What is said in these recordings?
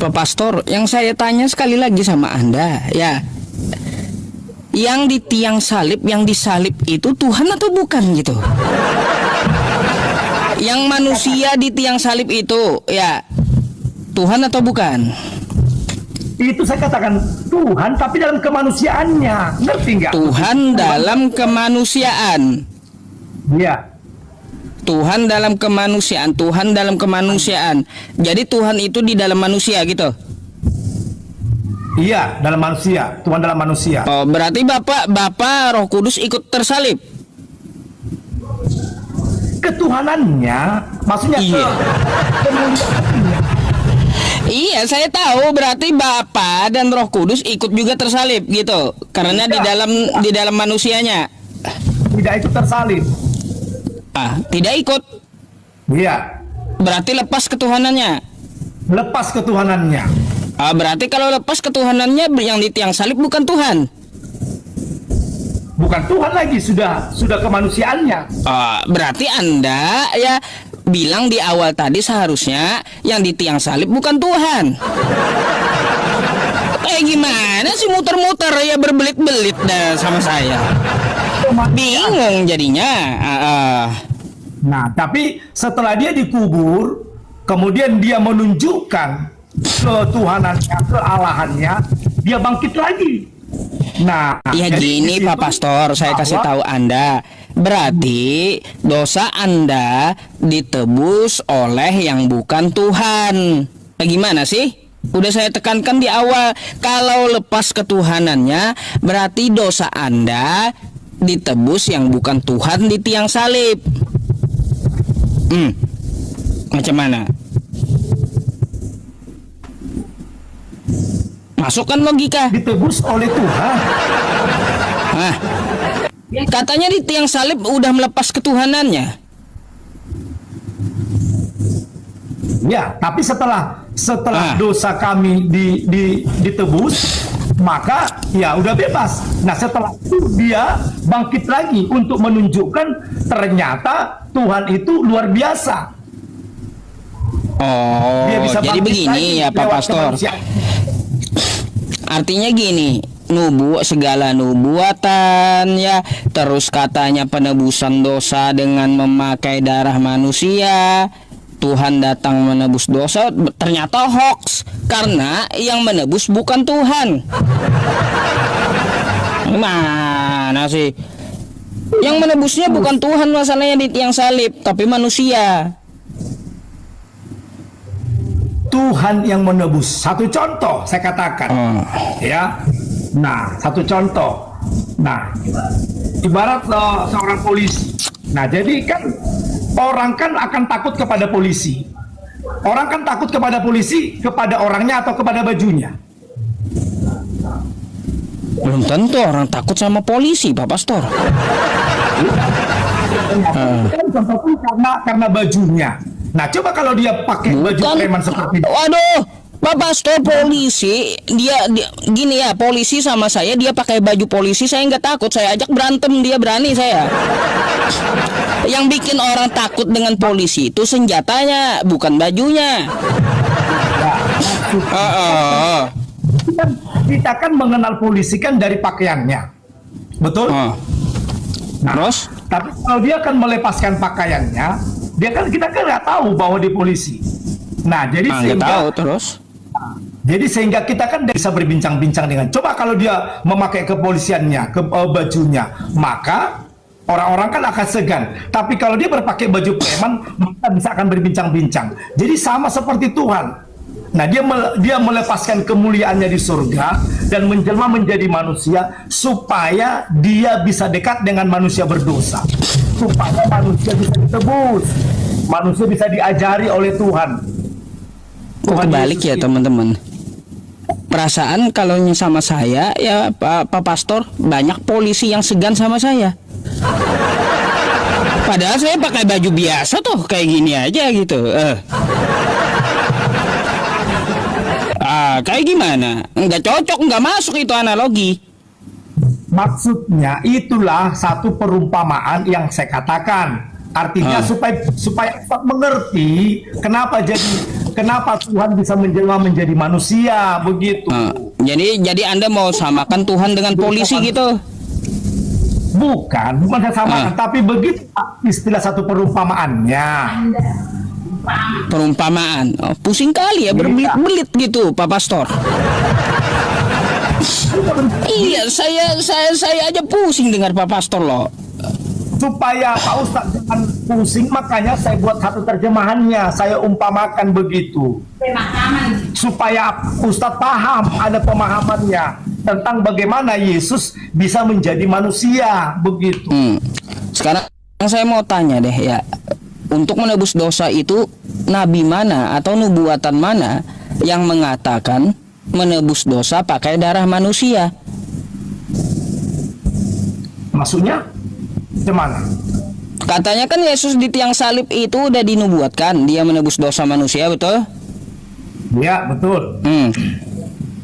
Pak Pastor, yang saya tanya sekali lagi sama Anda, ya, yang di tiang salib, yang disalib itu Tuhan atau bukan gitu? Yang manusia di tiang salib itu, ya, Tuhan atau bukan? Itu saya katakan Tuhan, tapi dalam kemanusiaannya, ngerti nggak? Tuhan dalam kemanusiaan. Iya. Tuhan dalam kemanusiaan, Tuhan dalam kemanusiaan. Jadi Tuhan itu di dalam manusia gitu. Iya, dalam manusia, Tuhan dalam manusia. Oh, berarti Bapak Roh Kudus ikut tersalib. Ketuhanannya, maksudnya Iya. kemuliaannya. Iya, saya tahu berarti Bapa dan Roh Kudus ikut juga tersalib gitu. Karena di dalam manusianya. Tidak ikut tersalib. Tidak ikut. Iya. Berarti lepas ketuhanannya. Lepas ketuhanannya. Berarti kalau lepas ketuhanannya yang di tiang salib bukan Tuhan. Bukan Tuhan lagi, sudah kemanusiaannya. Berarti Anda ya bilang di awal tadi seharusnya yang di tiang salib bukan Tuhan. Gimana sih muter-muter ya, berbelit-belit dah sama saya. Bingung jadinya. Nah, tapi setelah dia dikubur, kemudian dia menunjukkan ketuhanannya, kealahannya, dia bangkit lagi. Nah, ya gini Pak Pastor, saya kasih tahu Anda. Berarti dosa Anda ditebus oleh yang bukan Tuhan. Gimana sih? Udah saya tekankan di awal, kalau lepas ketuhanannya berarti dosa Anda ditebus yang bukan Tuhan di tiang salib. Macam mana? Masukkan logika. Ditebus oleh Tuhan. Katanya di tiang salib udah melepas ketuhanannya. Ya, tapi setelah dosa kami ditebus, maka ya udah bebas. Nah, setelah itu dia bangkit lagi untuk menunjukkan ternyata Tuhan itu luar biasa. Dia bisa Jadi begini ya Pak Pastor. Artinya gini, segala nubuatan ya, terus katanya penebusan dosa dengan memakai darah manusia. Tuhan datang menebus dosa, ternyata hoax karena yang menebus bukan Tuhan. Mana sih? Yang menebusnya bukan Tuhan, masalahnya di tiang salib, tapi manusia. Tuhan yang menebus. Satu contoh saya katakan, ya. Nah, satu contoh. Nah, ibarat seorang polisi. Nah, jadi kan orang kan akan takut kepada polisi. Orang kan takut kepada polisi, kepada orangnya atau kepada bajunya. Belum tentu orang takut sama polisi, Pak Pastor. Karena bajunya. Nah, coba kalau dia pakai baju preman seperti itu. Waduh, Pak Pastor, polisi, dia gini ya, polisi sama saya, dia pakai baju polisi, saya nggak takut, saya ajak berantem, dia berani saya. Yang bikin orang takut dengan polisi itu senjatanya, bukan bajunya. Kita kan mengenal polisi kan dari pakaiannya, betul? Nah, terus? Tapi kalau dia kan melepaskan pakaiannya, kita kan nggak tahu bahwa dia polisi. Nah, jadi sehingga kita kan bisa berbincang-bincang dengan. Coba kalau dia memakai kepolisiannya, bajunya, maka orang-orang kan akan segan. Tapi kalau dia berpakai baju preman, maka bisa akan berbincang-bincang. Jadi sama seperti Tuhan. Nah, dia melepaskan kemuliaannya di surga dan menjelma menjadi manusia supaya dia bisa dekat dengan manusia berdosa. Supaya manusia bisa ditebus. Manusia bisa diajari oleh Tuhan. Kebalik ya teman-teman. Perasaan kalau sama saya ya Pak Pastor, banyak polisi yang segan sama saya. Padahal saya pakai baju biasa tuh, kayak gini aja gitu. Kayak gimana? Nggak cocok, nggak masuk itu analogi. Maksudnya itulah satu perumpamaan yang saya katakan. Artinya supaya mengerti kenapa kenapa Tuhan bisa menjelma menjadi manusia begitu. Jadi Anda mau samakan Tuhan dengan polisi gitu? Bukan saya samakan, tapi begitu istilah satu perumpamaannya. Perumpamaan. Oh, pusing kali ya, berbelit-belit gitu, Pak Pastor. Iya, saya aja pusing dengar Pak Pastor loh. Supaya Pak Ustadz jangan pusing, makanya saya buat satu terjemahannya, saya umpamakan begitu. Supaya Ustadz paham, ada pemahamannya tentang bagaimana Yesus bisa menjadi manusia, begitu. Sekarang saya mau tanya deh ya, untuk menebus dosa itu nabi mana atau nubuatan mana yang mengatakan menebus dosa pakai darah manusia? Maksudnya gimana? Katanya kan Yesus di tiang salib itu udah dinubuatkan dia menebus dosa manusia, betul? Ya, betul.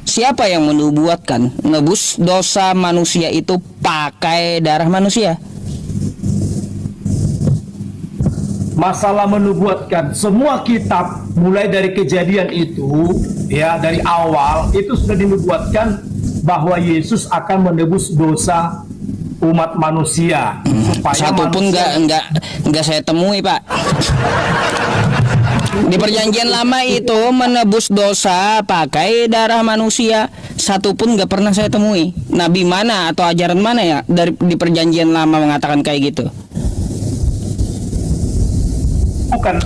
Siapa yang menubuatkan nebus dosa manusia itu pakai darah manusia? Masalah menubuatkan, semua kitab mulai dari Kejadian itu, ya dari awal itu sudah dinubuatkan bahwa Yesus akan menebus dosa umat manusia. Satu pun nggak saya temui, Pak. Di perjanjian lama itu menebus dosa pakai darah manusia, satu pun nggak pernah saya temui. Nabi mana atau ajaran mana ya di perjanjian lama mengatakan kayak gitu? Bukan.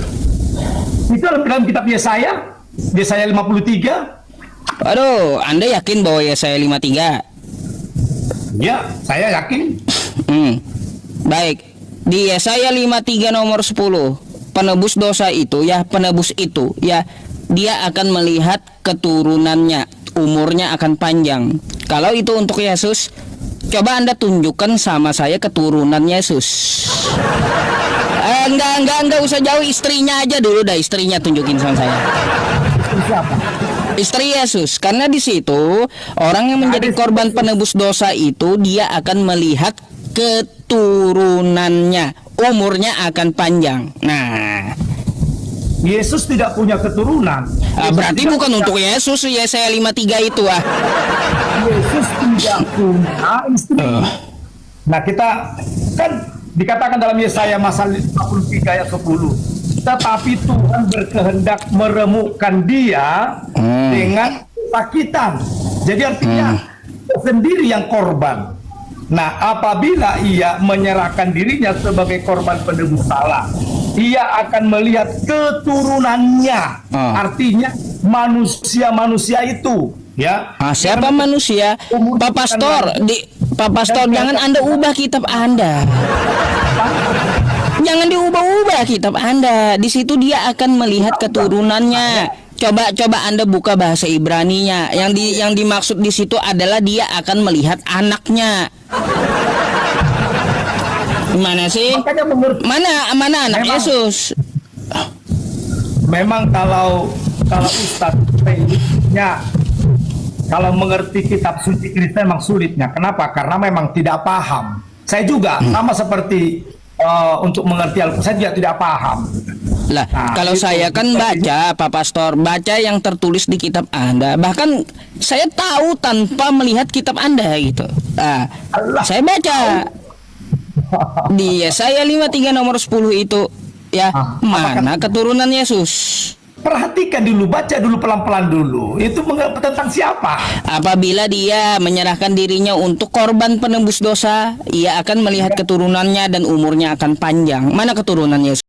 Itu dalam kitab Yesaya 53. Aduh, Anda yakin bahwa Yesaya 53? Ya, saya yakin. Baik. Di Yesaya 53 nomor 10, penebus dosa itu ya, penebus itu ya, dia akan melihat keturunannya, umurnya akan panjang. Kalau itu untuk Yesus, coba Anda tunjukkan sama saya keturunan Yesus. Enggak usah jauh, istrinya aja dulu dah, istrinya tunjukin sama saya. Siapa? Istri Yesus, karena di situ orang yang menjadi korban penebus dosa itu dia akan melihat keturunannya, umurnya akan panjang. Nah, Yesus tidak punya keturunan. berarti bukan untuk Yesus Yesaya 53 itu ah. Yesus tidak punya istri. Nah, kita kan dikatakan dalam Yesaya pasal 53 ayat 10. Tetapi Tuhan berkehendak meremukkan dia dengan kesakitan. Jadi artinya sendiri yang korban. Nah, apabila ia menyerahkan dirinya sebagai korban penebus salah, ia akan melihat keturunannya. Artinya manusia-manusia itu, ya. Siapa manusia? Pak Pastor, jangan Anda ubah kitab Anda. Jangan diubah-ubah kitab Anda. Di situ dia akan melihat keturunannya. Coba Anda buka bahasa Ibraninya. Yang dimaksud di situ adalah dia akan melihat anaknya. Gimana sih? Mana anak memang, Yesus? Memang kalau Ustadz kalau mengerti kitab suci Kristen memang sulitnya. Kenapa? Karena memang tidak paham. Saya juga sama seperti untuk mengerti Al-Quran, saya juga tidak paham. Lah, kalau saya kan baca, Pak Pastor, baca yang tertulis di kitab Anda. Bahkan saya tahu tanpa melihat kitab Anda gitu. Saya baca di Yesaya 53 nomor 10 itu ya, mana keturunan Yesus? Perhatikan dulu, baca dulu pelan-pelan dulu. Itu tentang siapa? Apabila dia menyerahkan dirinya untuk korban penebus dosa, ia akan melihat keturunannya dan umurnya akan panjang. Mana keturunan Yesus?